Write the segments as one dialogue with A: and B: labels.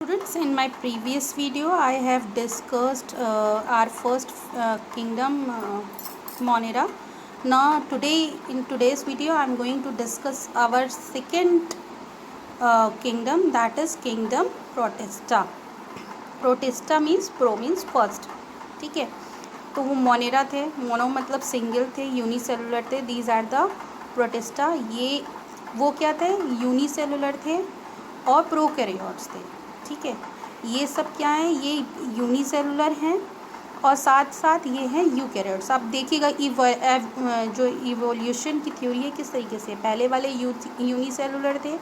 A: Students, in my previous video I have discussed our first kingdom, Monera. Now in today's video I am going to discuss our second kingdom, that is kingdom Protista. Protista means pro means first. ठीक है, तो वो Monera थे, mono मतलब single थे, unicellular थे. These are the Protista. ये वो क्या थे, यूनिसेलुलर थे और प्रोकैरियोट्स थे. ठीक है, ये सब क्या है, ये यूनिसेलुलर हैं और साथ साथ ये हैं यूकैरियोट्स. आप देखिएगा जो इवोल्यूशन की थ्योरी है किस तरीके से, पहले वाले यूनिसेलुलर थे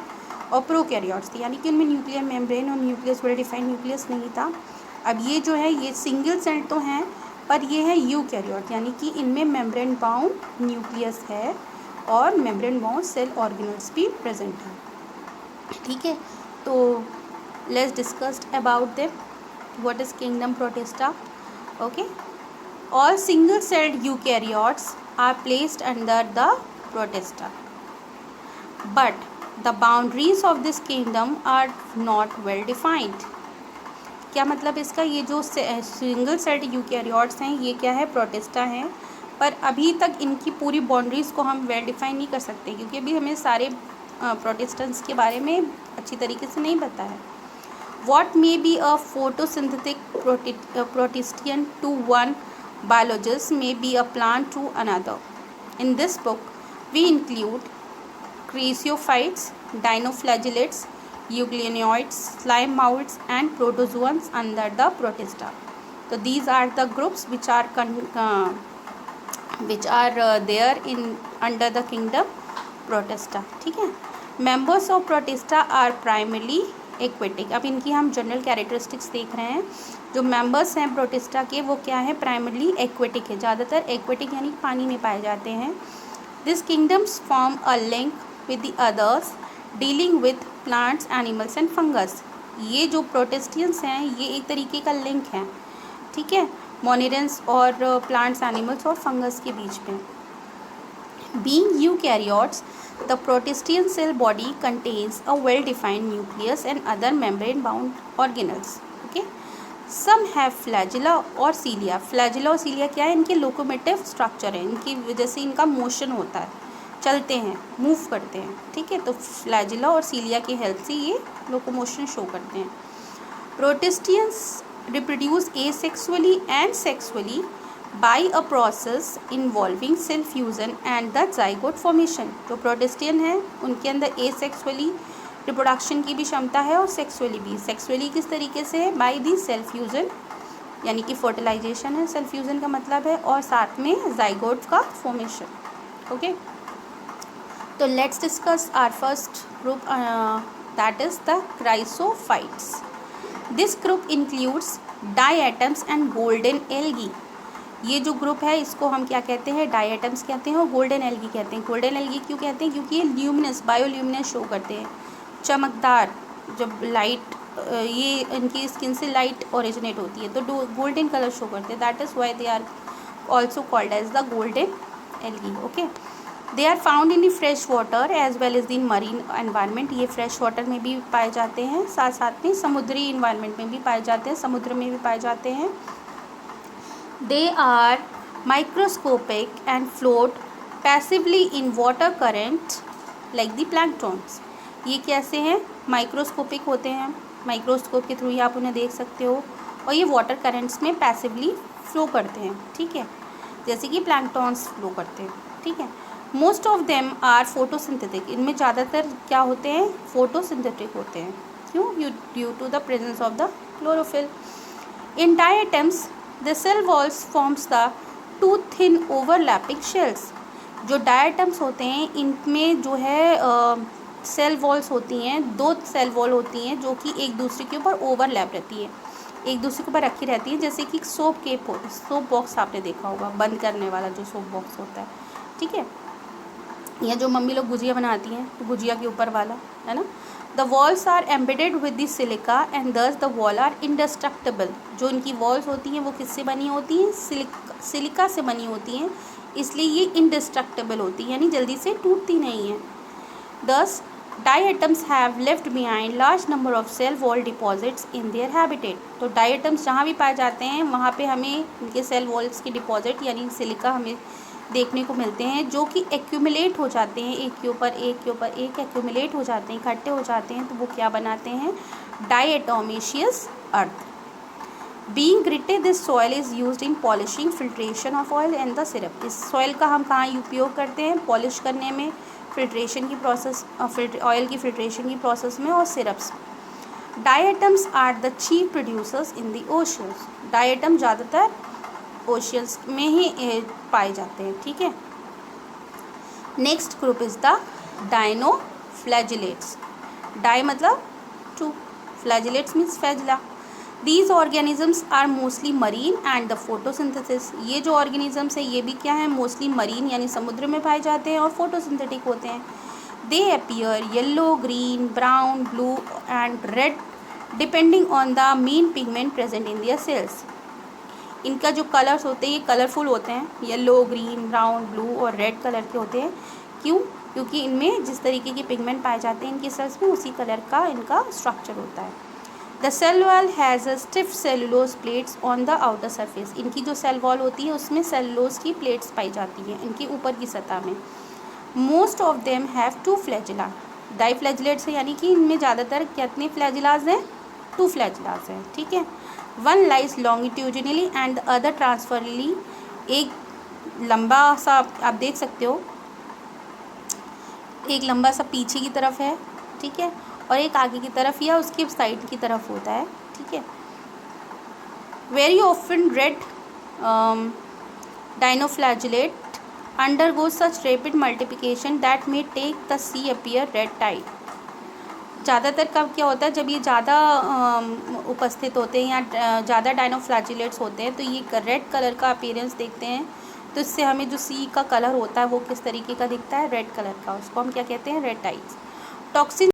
A: और प्रोकैरियोट्स थे, यानी कि उनमें न्यूक्लियर मेम्ब्रेन और न्यूक्लियस वेल डिफाइंड न्यूक्लियस नहीं था. अब ये जो है ये सिंगल सेल तो हैं पर ये है यूकैरियोट, यानी कि इनमें मेम्ब्रेन बाउंड न्यूक्लियस है और मेम्ब्रेन बाउंड सेल ऑर्गेनल्स भी प्रेजेंट है. ठीक है, तो let's discuss about them. What is kingdom Protista? Okay, all single celled eukaryotes are placed under the Protista, but the boundaries of this kingdom are not well defined. क्या मतलब इसका, ये जो सिंगल सेल्ड यूकैरियोट्स हैं ये क्या है, protista हैं, पर अभी तक इनकी पूरी बाउंड्रीज़ को हम वेल डिफाइन नहीं कर सकते क्योंकि अभी हमें सारे प्रोटिस्टेंट्स के बारे में अच्छी तरीके से नहीं पता है. What may be a photosynthetic protistian to one biologist may be a plant to another. In this book, we include crassiophytes, dinoflagellates, euglenoids, slime molds, and protozoans under the Protista. So these are the groups which are there in under the kingdom Protista. ठीक है, members of Protista are primarily aquatic. अब इनकी हम general characteristics देख रहे हैं. जो members हैं प्रोटिस्टा के वो क्या है, प्राइमरली एक्वेटिक है, ज़्यादातर एक्वेटिक यानी पानी में पाए जाते हैं. This kingdoms form a link with the others dealing with plants, animals and fungus. ये जो प्रोटिस्टियंस हैं ये एक तरीके का लिंक है. ठीक है, मोनेरेंस और प्लांट्स, एनिमल्स और फंगस के बीच में. Being eukaryotes, the protistian cell body contains a well-defined nucleus and other membrane-bound organelles. Okay, some have flagella और cilia. Flagella और cilia क्या है, इनके locomotive structure है, इनकी वजह से इनका मोशन होता है, चलते हैं, मूव करते हैं. ठीक है, तो flagella और cilia की हेल्प से ये लोकोमोशन शो करते हैं. Protistians reproduce asexually and sexually by a process involving cell fusion and the zygote formation. जो प्रोटिस्टियन है उनके अंदर एसेक्सुअली रिप्रोडक्शन की भी क्षमता है और सेक्सुअली भी. सेक्सुअली किस तरीके से है, बाय दी सेल फ्यूजन, यानी कि फर्टिलाइजेशन है, सेल फ्यूजन का मतलब है, और साथ में जाइगोट का फॉर्मेशन. ओके, तो let's discuss our first group, that is the chrysophytes. This group includes diatoms and golden algae. ये जो ग्रुप है इसको हम क्या कहते हैं, डायएटम्स कहते हैं और गोल्डन एल्गी कहते हैं. गोल्डन एल्गी क्यों कहते हैं, क्योंकि ये ल्यूमिनस, बायोल्यूमिनस शो करते हैं, चमकदार. जब लाइट, ये इनकी स्किन से लाइट ओरिजिनेट होती है तो गोल्डन कलर शो करते हैं. That is why they are also called as the golden algae. Okay, they are found in the fresh water as well as the marine environment. ये fresh water में भी पाए जाते हैं, साथ साथ में समुद्री इन्वायरमेंट में भी पाए जाते हैं, समुद्र में भी पाए जाते हैं. They are microscopic and float passively in water current like the planktons. ये कैसे हैं, माइक्रोस्कोपिक होते हैं, माइक्रोस्कोप के थ्रू ही आप उन्हें देख सकते हो, और ये वाटर करेंट्स में पैसिवली फ्लो करते हैं. ठीक है, जैसे कि प्लैंक्टॉन्स फ्लो करते हैं. ठीक है, most of them are photosynthetic. इनमें ज़्यादातर क्या होते हैं, फोटोसिंथेटिक होते हैं. क्यों, due to the presence of the chlorophyll. In diatoms the cell walls forms the two thin overlapping shells. जो डायटम्स होते हैं इनमें जो है सेल वॉल्स होती हैं, दो सेल वॉल होती हैं जो कि एक दूसरे के ऊपर ओवरलैप रहती है, एक दूसरे के ऊपर रखी रहती है, जैसे कि सोप बॉक्स आपने देखा होगा, बंद करने वाला जो सोप बॉक्स होता है. ठीक है, या जो मम्मी लोग गुजिया बनाती हैं तो गुजिया के ऊपर वाला है ना. The walls are embedded with the silica and thus the wall are indestructible. जो इनकी walls होती हैं वो किससे बनी होती हैं, सिलिका से बनी होती हैं, इसलिए ये indestructible होती है, यानी जल्दी से टूटती नहीं है. Thus diatoms have left behind large number of cell wall deposits in their habitat. तो डाइएटम्स जहाँ भी पाए जाते हैं वहाँ पे हमें इनके सेल वॉल्स की डिपॉजिट यानी सिलिका हमें देखने को मिलते हैं, जो कि एक्यूमुलेट हो जाते हैं, एक के ऊपर एक एक्यूमुलेट हो जाते हैं, इकट्ठे हो जाते हैं, तो वो क्या बनाते हैं, diatomaceous earth. Being gritted this soil is used in polishing filtration of oil and the syrup. इस सॉइल का हम कहाँ उपयोग करते हैं, पॉलिश करने में, फिल्ट्रेशन की प्रोसेस, ऑयल की फिल्ट्रेशन की प्रोसेस में, और syrups. Diatoms are the chief producers in the oceans. Diatom ज़्यादातर ओशियंस में ही पाए जाते हैं, ठीक है। Next group is the dinoflagellates. Di मतलब two, flagellates means flagella. These organisms are mostly marine and the photosynthesis. ये जो ऑर्गेनिजम्स है ये भी क्या है, मोस्टली मरीन यानी समुद्र में पाए जाते हैं और फोटोसिंथेटिक होते हैं। They appear yellow, green, brown, blue and red depending on the main pigment present in their cells. इनका जो कलर्स होते हैं ये कलरफुल होते हैं, येलो, ग्रीन, ब्राउन, ब्लू और रेड कलर के होते हैं। क्यों? क्योंकि इनमें जिस तरीके के पिगमेंट पाए जाते हैं इनके सेल्स में उसी कलर का इनका स्ट्रक्चर होता है। The cell wall has a stiff cellulose plates on the outer surface. इनकी जो सेल वॉल होती है उसमें सेलुलोज की प्लेट्स पाई जाती हैं इनकी ऊपर की सतह में। Most of them have two flagella. Diflagellates है यानी कि इनमें ज़्यादातर कितने फ्लैजिलाज हैं, 2 फ्लैजिलाज हैं, ठीक है। One lies longitudinally and the other transversely. एक लंबा सा आप देख सकते हो, एक लंबा सा पीछे की तरफ है, ठीक है, और एक आगे की तरफ या उसके साइड की तरफ होता है, ठीक है। Very often red dinoflagellate undergoes such rapid multiplication that may take the sea appear red tide। ज़्यादातर कब क्या होता है, जब ये ज़्यादा उपस्थित होते हैं या ज़्यादा डाइनोफ्लैजिलेट्स होते हैं तो ये रेड कलर का अपीयरेंस देखते हैं। तो इससे हमें जो सी का कलर होता है वो किस तरीके का दिखता है, रेड कलर का, उसको हम क्या कहते हैं, रेड टाइड्स। टॉक्सिन